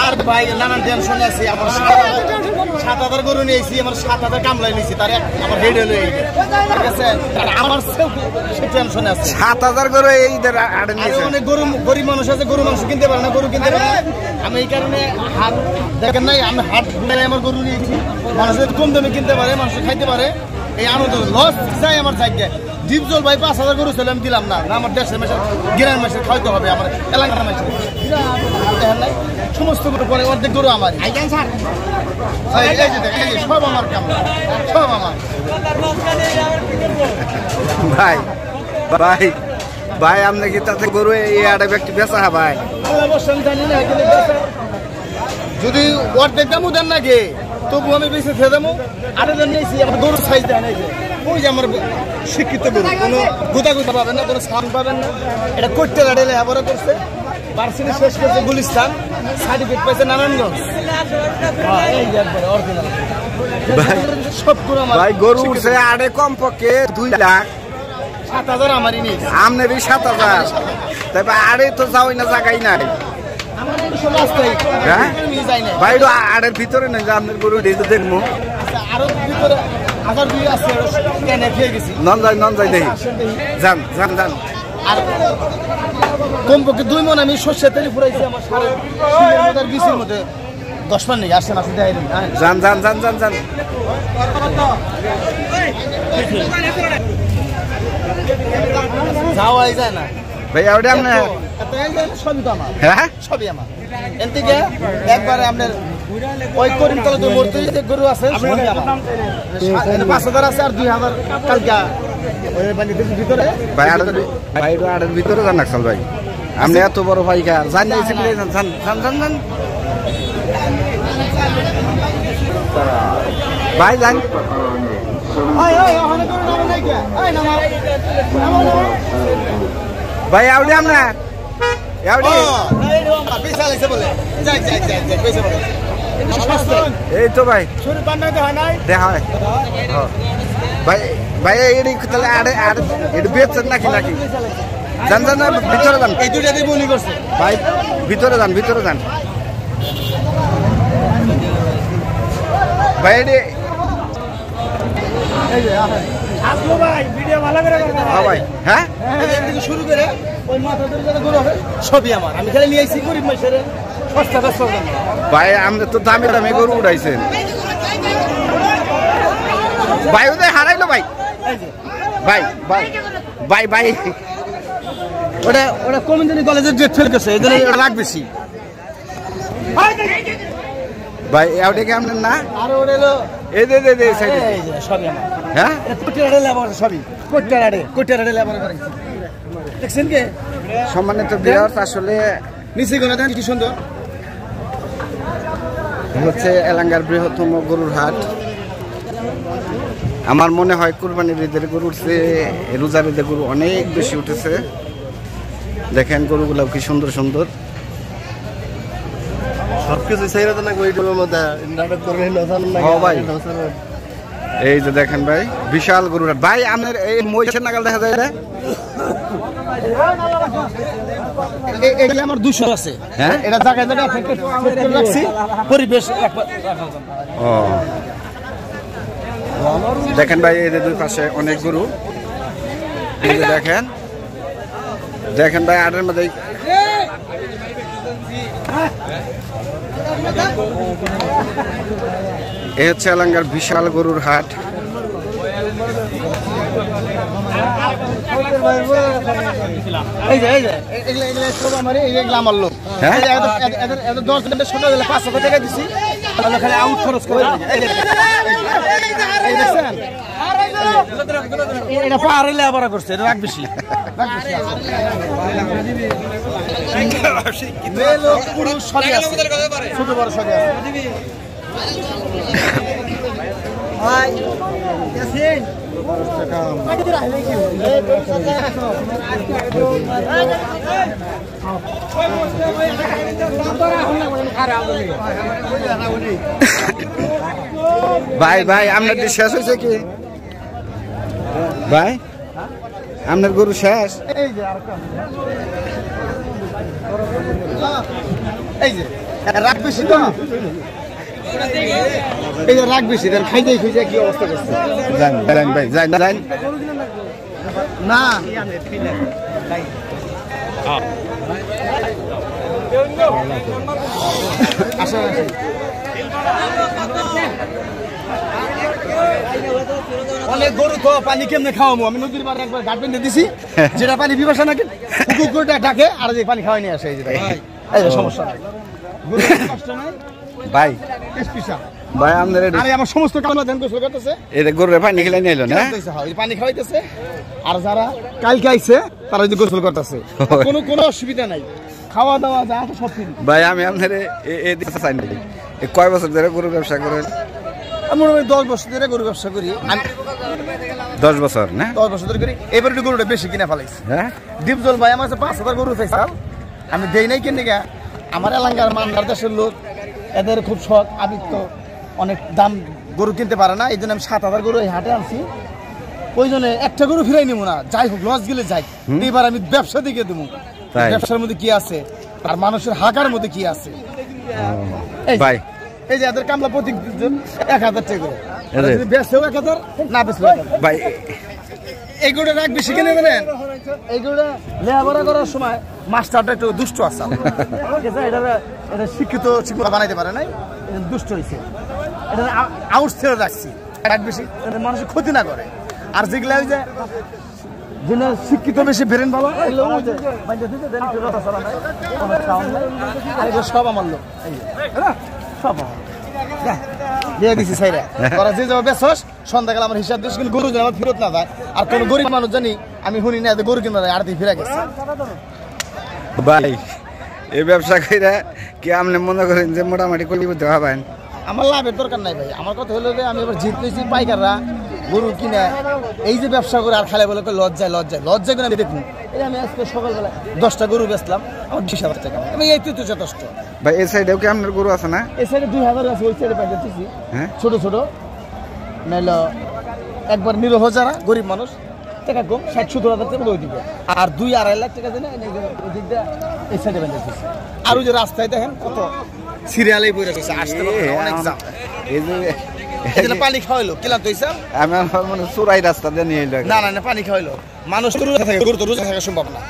আর ভাই নানান টেনশন আছে আমার ৭,০০০ গরু নিয়েছি আমার ৭,০০০ কামলাই নিয়েছি তার আমার রেড হলো ঠিক আছে আমার টেনশন আছে ৭,০০০ গরু এইদের আড়ে নিয়েছে অনেক গরু গরিব মানুষ আছে গরু মাংস কিনতে পারে না গরু কিনতে পারে না আমি এই কারণে হাট দেখেন নাই আমি হাট ঘুরে আমার গরু নিয়েছি মানুষ কম দামে কিনতে পারে মানুষ খাইতে পারে এই আনন্দ লস চাই আমার চাইকে ডিপজল ভাই ৫,০০০ গরু ছিল আমি দিলাম না আমার দেশের মাসে গ্রামের মাসে খাইতে হবে আমার এলাকার মাসে দেখেন নাই সমস্ত গরু পরে অর্ধেক গরু আমার সব আমার কামলা সব আমার ভাই ভাই ভাই আপনি কি তাতে গরু এই আড়ে ব্যক্তি বেচা ভাই জানি না যদি অর্ধেক দামও দেন নাকি তবু আমি বেশি খেয়ে দেবো আরেকজন নিয়েছি আমার গরু সাইজ দেয় নাই ওই যে আমার শিক্ষিত গরু কোনো গুতা গুতা পাবেন না কোনো সাম পাবেন না এটা করতে দাঁড়িয়ে লেখাপড়া করছে ভার্সিটি শেষ করছে গুলিস্তান সার্টিফিকেট পাইছে নারায়ণগঞ্জ অরিজিনাল সব গরু আমার ভাই গরু উঠছে আড়ে কমপক্ষে 2 লাখ ৭,০০০ আমারই নেই আমনেরই ৭,০০০ তবে আড়ে তো যাওই না জায়গাই নাই হ্যাঁ ভাই আড়ের ভিতরে নেই যে আপনার গরু দেখবো আরো ভিতরে আবার দুই আছে কেনে খেয়ে গেছি নন যাই দেখি যান যান যান আর কমপক্ষে 2 মণ আমি সর্ষে তেল ফুরাইছি আমার সারা বিচির মধ্যে 10 মান নেই আসেন আসে দেখাই যান যান যান যান যান যাওয়াই যায় না ভাই ওটা আপনার সবই তো আমার হ্যাঁ সবই আমার এন থেকে একবারে আপনার ওই করিমতলা তো মূর্তি গরু আছে ৫,০০০ আছে আর ২,০০০ কালকা ভিতরে ভাই আড়ের ভিতরে যান নাকসাল ভাই আপনি এত বড় ভাই খা জান ভাই যান ভাই আউডি আপনার এই তো ভাই দেখা হয় ভাই ভাই এটি তাহলে আড়ে এটি বেচছেন নাকি যান যান ভিতরে যান এই দুইটা দিয়ে বলি করছে ভাই ভিতরে যান ভাই এটি ভাই হ্যাঁ শুরু করে ওই মাথা ধরে গরু হবে সবই আমার আমি খালি নিয়ে আইছি গরিব মাসের সস্তা ব্যস্ত ভাই আপনি তো দামি গরু উঠাইছেন ভাই ওদের হারাইলো ভাই ভাই ভাই ভাই ভাই ওটা কমিউনিটি কলেজের ডেট ফেল করছে এই জন্য লাগ বেশি ভাই ওটা কি আপনার না আর ওটা হলো এই দে সবই আমার হ্যাঁ সবই কোটিয়ারে লেবার দেখছেন কে সম্মানিত ভিউয়ার্স আসলে নিচে গোনা দেন কি সুন্দর হচ্ছে এলাঙ্গার বৃহত্তম গরুর হাট আমার মনে হয় কুরবানির ঈদের গরু উঠছে রোজার ঈদের গরু অনেক বেশি উঠেছে দেখেন গরুগুলো কি সুন্দর সুন্দর সবকিছু সেইরা তো না ওইটার মধ্যে নাটক করে ভাই এই যে দেখেন ভাই বিশাল গরুর ভাই আপনার এই মহিষের নাগাল দেখা যায় এগুলো আমার 200 আছে হ্যাঁ এটা জায়গায় রাখছি পরিবেশ দেখেন ভাই এই দুই পাশে অনেক গরু এই যে দেখেন ভাই আটের মধ্যে এ হচ্ছে এলাঙ্গার বিশাল গরুর হাট আমার লোক সকালে 500 টাকা দিচ্ছি খালি আউট খরচ করে এটা পাহাড়ে লেবারা করছে, এটা রাখ বেশি। ছোট বড় সবই আছে। ভাই ভাই আপনার শেষ হয়েছে কি ভাই? আপনার গরু শেষ? এই যে রাগ বেশি তো, এই যে রাগ বেশি, খাইতে খুঁজে কি অবস্থা করছে। যান ভাই, যান যান না অনেক গরু তো পানি কেমনে খাওয়াবো, আমি নদীর পাড়ে একবার ঘাট বেঁধে দিছি, যেটা পানি পিপাসা নাকি কুকুরটা ডাকে আর যে পানি খাওয়াই নিয়ে আসে। এই যে সমস্যা নাই, গরু কষ্ট নাই ভাই। ভাই আপনার আরে আমার সমস্ত কামনা ধ্যান গোসল করতেছে, এটা গরুরে পানি খেলে নিয়ে এলো না, পানি খাওয়াইতেছে। আর যারা কালকে আইছে তারা যদি গোসল করতেছে, কোনো অসুবিধা নাই, খাওয়া দাওয়া যা সব ফ্রি। ভাই আমি আপনার চাই না, কয় বছর ধরে গরু ব্যবসা করেন? আমি 10 বছর ধরে গরু ব্যবসা করি। 10 বছর না? 10 বছর ধরে করি। এবার একটু গরুটা বেশি কিনা ফেলাইছি। হ্যাঁ ডিপজল ভাই আমার 5,000 গরু চাইছাল, আমি দেই নাই কেন গা, আমার এলাকার মান্দার দেশের লোক, এদের খুব শখ, আমি তো অনেক দাম গরু কিনতে পারে না, এই জন্য আমি 7,000 গরু এই হাটে আনছি। ওই জন্য একটা গরু ফিরাই নিব না, যাই হোক লস গেলে যাই, এবার আমি ব্যবসা দিকে দেবো। ব্যবসার মধ্যে কি আছে আর মানুষের হাকার মধ্যে কি আছে। ভাই এই যে এদের কামলা প্রতি 1,000 টাকা করে, বেচেও 1,000, না বেচলেও 1,000। ভাই এই গরুটা রাখ বেশি কিনে দেবেন, এই গরুটা লেখাপড়া করার সময় মাস্টারটা একটু দুষ্ট আছে, এটা শিক্ষিত বানাইতে পারে নাই, দুষ্ট হয়েছে, এটা আউট ছেড়ে রাখছি, রাখ বেশি মানুষের ক্ষতি না করে। আর যেগুলা ওই যে শিক্ষিত বেশি ব্রেন ভালো, সব আমার লোক, সব দিয়ে দিছি সাইরা তোরা যে যাবে বেসস, সন্ধ্যাকাল আমার হিসাব দিস, কিন্তু গরু যেন আমার ফেরত না যায়। আর কোন গরিব মানুষ জানি আমি শুনি না গরু কিনা যায়, আড়তি ফিরে গেছে। ভাই এই ব্যবসা কইরা কি আপনি মনে করেন যে মোটামুটি কলি করতে হবেন? আমার লাভের দরকার নাই ভাই, আমার কথা হলো যে আমি এবার জিত পেয়েছি, পাইকাররা গরু কিনে এই যে ব্যবসা করে আর খালে বলে লজ্জায় করে আমি দেখুন। এই আমি আজকে সকালবেলা 10টা গরু বেচলাম, আমার 20,000 টাকা, আমি এই তো যথেষ্ট। ভাই এই সাইডেও কি আপনার গরু আছে না? এই সাইডে 2,000 আছে, ওই সাইডে পাইতে দিছি ছোট ছোট, নাইলে একবার নিরহ যারা গরিব মানুষ টাকা কম 60-70 টাকা ওই দিকে, আর 2-2.5 লাখ টাকা দেয় না ওই দিক দিয়ে এই সাইডে পাইতে দিছি। আর ওই যে রাস্তায় দেখেন কত সিরিয়ালেই বই রাখছে, আসতে অনেক জাম। এই যে পানি খাওয়াইলো কিলাম তো হিসাব, আমার মনে চোরাই রাস্তা দিয়ে নিয়ে এলো। না পানি খাওয়াইলো, মানুষ তো রোজা থাকে, গরু তো রোজা থাকা সম্ভব না।